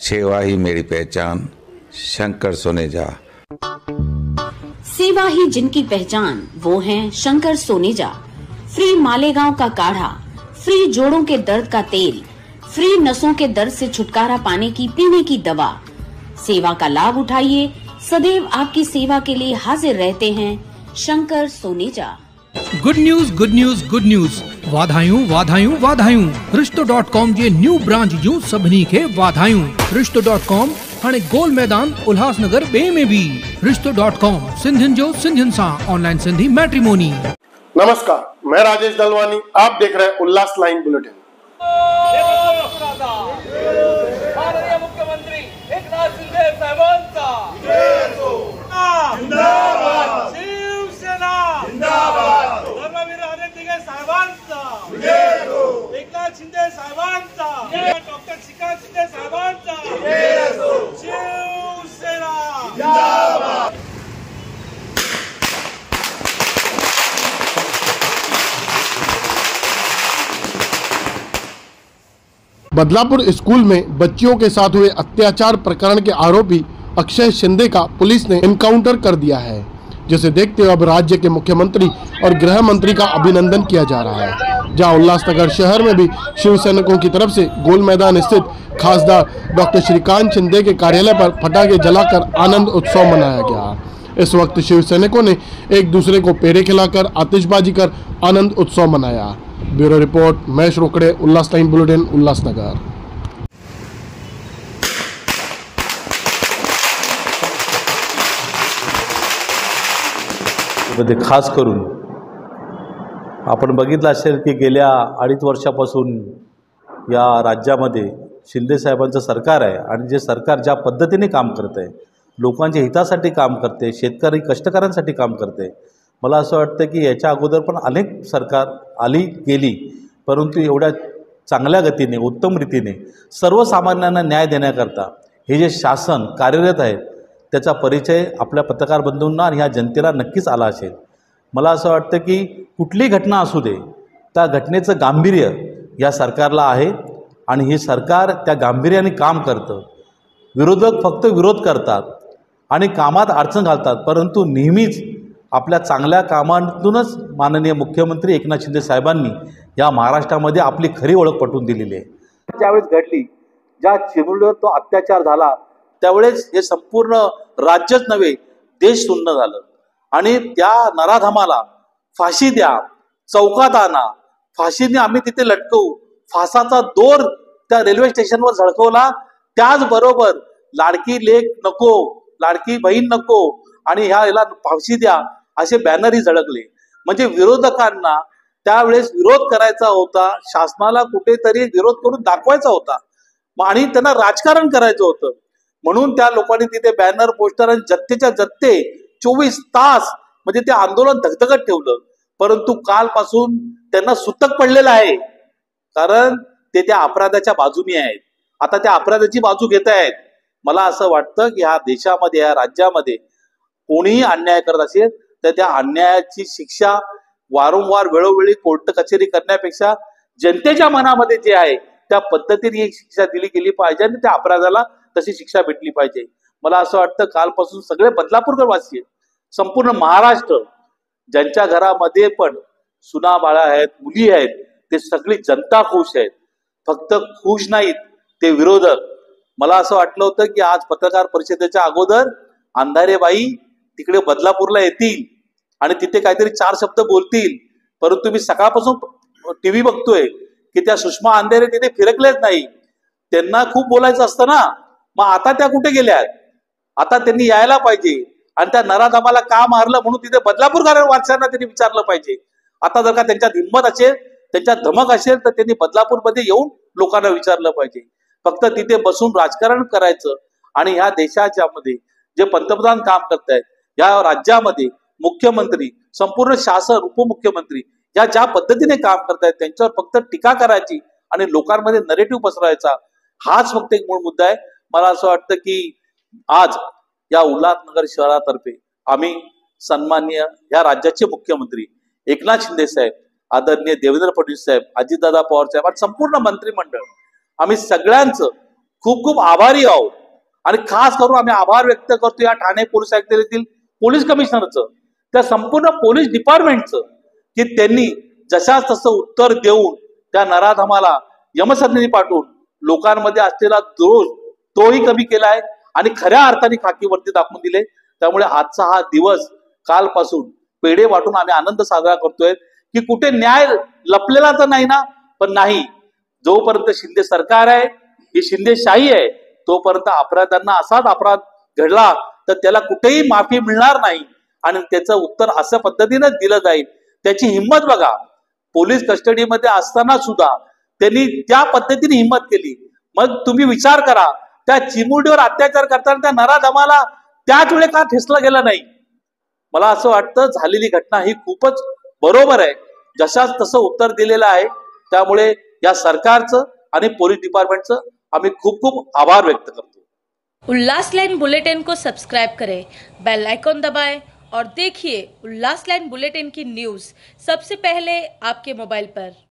सेवा ही मेरी पहचान, शंकर सोनेजा। सेवा ही जिनकी पहचान, वो हैं शंकर सोनेजा। फ्री मालेगांव का काढ़ा, फ्री जोड़ों के दर्द का तेल, फ्री नसों के दर्द से छुटकारा पाने की पीने की दवा। सेवा का लाभ उठाइए, सदैव आपकी सेवा के लिए हाजिर रहते हैं Shankar Soneja. Good news good news good news, वाधायूं वाधायूं वाधायूं। रिश्तो.com जे न्यू ब्रांच जूं सभिनी खे वाधायूं। रिश्तो.com हाणे गोल मैदान उल्हासनगर बे में भी। रिश्तो.com सिंधियुनि जो सिंधियुनि सां ऑनलाइन सिंधी मैट्रिमोनी। नमस्कार, मैं राजेश दलवानी, आप देख रहे हैं उल्लास लाइन बुलेटिन। माननीय मुख्यमंत्री एकनाथ शिंदे साहेबांचा जिंदाबाद, शिवसेना जिंदाबाद, धर्मवीर अनिल दिघे साहेबांचा, एकनाथ शिंदे साहेबांचा, डॉक्टर श्रीकांत शिंदे साहेबांचा, शिवसेना जिंदाबाद। बदलापुर स्कूल में बच्चियों के साथ हुए अत्याचार प्रकरण के आरोपी अक्षय शिंदे का पुलिस ने एनकाउंटर कर दिया है, जिसे देखते हुए अब राज्य के मुख्यमंत्री और गृह मंत्री का अभिनंदन किया जा रहा है। जहां उल्लासनगर शहर में भी शिव सैनिकों की तरफ से गोल मैदान स्थित खासदार डॉक्टर श्रीकांत शिंदे के कार्यालय पर पटाखे जलाकर आनंद उत्सव मनाया गया। इस वक्त शिव सैनिकों ने एक दूसरे को पेड़े खिलाकर आतिशबाजी कर आनंद उत्सव मनाया। ब्यूरो रिपोर्ट, महेश रोकड़े, उल्लास टाइम बुलेटिन, उल्लासनगर। खास करून आपण बघितलं असेल की गेल्या 2.5 वर्षापासून या राज्यामध्ये शिंदे साहेबांचं सरकार आहे आणि जे सरकार ज्या पद्धतीने काम करत आहे, लोकांच्या हितासाठी काम करते, शेतकरी कष्टकऱ्यांसाठी काम करते, मला असं वाटतं की याच्या अगोदर पण अनेक सरकार आली गेली, परंतु एवढ्या चांगल्या गतीने, उत्तम रीतीने सर्वसामान्यांना न्याय देण्याकरता हे जे शासन कार्यरत आहे त्याचा परिचय आपल्या पत्रकार बंधूंना आणि ह्या जनतेला नक्कीच आला असेल। मला असं वाटतं की कुठली घटना असू दे, त्या घटनेचं गांभीर्य या सरकारला आहे आणि हे सरकार त्या गांभीर्याने काम करतं। विरोधक फक्त विरोध करतात आणि कामात अडचण घालतात, परंतु नेहमीच आपल्या चांगल्या कामांतूनच माननीय मुख्यमंत्री एकनाथ शिंदे साहेबांनी या महाराष्ट्रामध्ये आपली खरी ओळख पटवून दिलेली आहे। ज्यावेळेस घडली, ज्या चिमुरडीवर तो अत्याचार झाला, त्यावेळेस हे संपूर्ण राज्यच नव्हे, देश सुन्न झालं आणि त्या नराधमाला फाशी द्या, चौकात आणा, फाशीने आम्ही तिथे लटकवू, फासाचा दोर त्या रेल्वे स्टेशनवर झळकवला। त्याचबरोबर लाडकी लेक नको, लाडकी बहीण नको आणि ह्याला फाशी द्या असे बॅनरही झळकले। म्हणजे विरोधकांना त्यावेळेस विरोध करायचा होता, शासनाला कुठेतरी विरोध करून दाखवायचा होता आणि त्यांना राजकारण करायचं होतं, म्हणून त्या लोकांनी तिथे बॅनर, पोस्टर आणि जत्तेच्या जत्ते 24 तास म्हणजे ते आंदोलन धगधगत ठेवलं। परंतु कालपासून त्यांना सुतक पडलेलं आहे, कारण ते त्या अपराधाच्या बाजूने आहेत, आता त्या अपराधाची बाजू घेत आहेत। मला असं वाटतं की ह्या देशामध्ये, या राज्यामध्ये कोणीही अन्याय करत असेल तर त्या अन्यायाची शिक्षा वारंवार वेळोवेळी कोर्ट कचेरी करण्यापेक्षा जनतेच्या मनामध्ये जे आहे त्या पद्धतीने ही शिक्षा दिली गेली पाहिजे आणि त्या अपराधाला तशी शिक्षा भेटली पाहिजे। मला असं वाटतं कालपासून सगळे बदलापूरकर वासी, संपूर्ण महाराष्ट्र, ज्यांच्या घरामध्ये पण सुना बाळा आहेत, मुली आहेत, ते सगळी जनता खुश आहेत। फक्त खुश नाहीत ते विरोधक। मला असं वाटलं होतं की आज पत्रकार परिषदेच्या अगोदर अंधारेबाई तिकडे बदलापूरला येतील आणि तिथे काहीतरी 4 शब्द बोलतील, परंतु मी सकाळपासून टीव्ही बघतोय की त्या सुषमा अंधारे तिथे फिरकलेच नाही। त्यांना खूप बोलायचं असतं ना, मग आता त्या कुठे गेल्यात? आता त्यांनी यायला पाहिजे आणि त्या नराधमाला का मारलं म्हणून तिथे बदलापूरकर वासियांना त्यांनी विचारलं पाहिजे। आता जर का त्यांच्यात हिंमत असेल, त्यांच्यात धमक असेल तर त्यांनी बदलापूरमध्ये येऊन लोकांना विचारलं पाहिजे। फक्त तिथे बसून राजकारण करायचं आणि ह्या देशाच्या मध्ये जे पंतप्रधान काम करतायत, या राज्यामध्ये मुख्यमंत्री, संपूर्ण शासन, उपमुख्यमंत्री या ज्या पद्धतीने काम करतायत त्यांच्यावर फक्त टीका करायची आणि लोकांमध्ये नरेटिव्ह पसरवायचा, हाच फक्त एक मूळ मुद्दा आहे। मला असं वाटतं की आज या उल्हासनगर शहरातर्फे आम्ही सन्माननीय या राज्याचे मुख्यमंत्री एकनाथ शिंदे साहेब, आदरणीय देवेंद्र फडणवीस साहेब, अजितदादा पवार साहेब आणि संपूर्ण मंत्रिमंडळ, आम्ही सगळ्यांचं खूप खूप आभारी आहोत. आणि खास करून आम्ही आभार व्यक्त करतो या ठाणे पोलीस आयुक्तालयातील पोलीस कमिशनरचं, त्या संपूर्ण पोलीस डिपार्टमेंटचं, की त्यांनी जशाच तसं उत्तर देऊन त्या नराधमाला यमसदनी पाठवून लोकांमध्ये असलेला दोष तोही कमी केलाय आणि खऱ्या अर्थाने खाकीवरती दाखवून दिले. त्यामुळे आजचा हा दिवस कालपासून पेढे वाटून आम्ही आनंद साजरा करतोय की कुठे न्याय लपलेला तर नाही ना. पण नाही, जोपर्यंत शिंदे सरकार आहे, ही शिंदेशाही आहे, तोपर्यंत अपराध्यांना असाच अपराध घडला तर त्याला कुठेही माफी मिळणार नाही आणि त्याचं उत्तर अशा पद्धतीनेच दिलं जाईल. त्याची हिंमत बघा, पोलीस कस्टडीमध्ये असताना सुद्धा त्यांनी त्या पद्धतीने हिंमत केली. मग तुम्ही विचार करा, त्या चिमुरडीवर अत्याचार करताना त्या नराधमाला त्याच वेळी का ठेचला गेला नाही. मला असं वाटतं झालेली घटना ही खूपच बरोबर आहे, जशाच तसं उत्तर दिलेलं आहे. त्यामुळे या सरकारचं आणि पोलीस डिपार्टमेंटचं आम्ही खूप खूप आभार व्यक्त करतो. उल्लास लाइन बुलेटिन को सब्सक्राइब करें, बेल आइकॉन दबाएं और देखिए उल्लास लाइन बुलेटिन की न्यूज़ सबसे पहले आपके मोबाइल पर।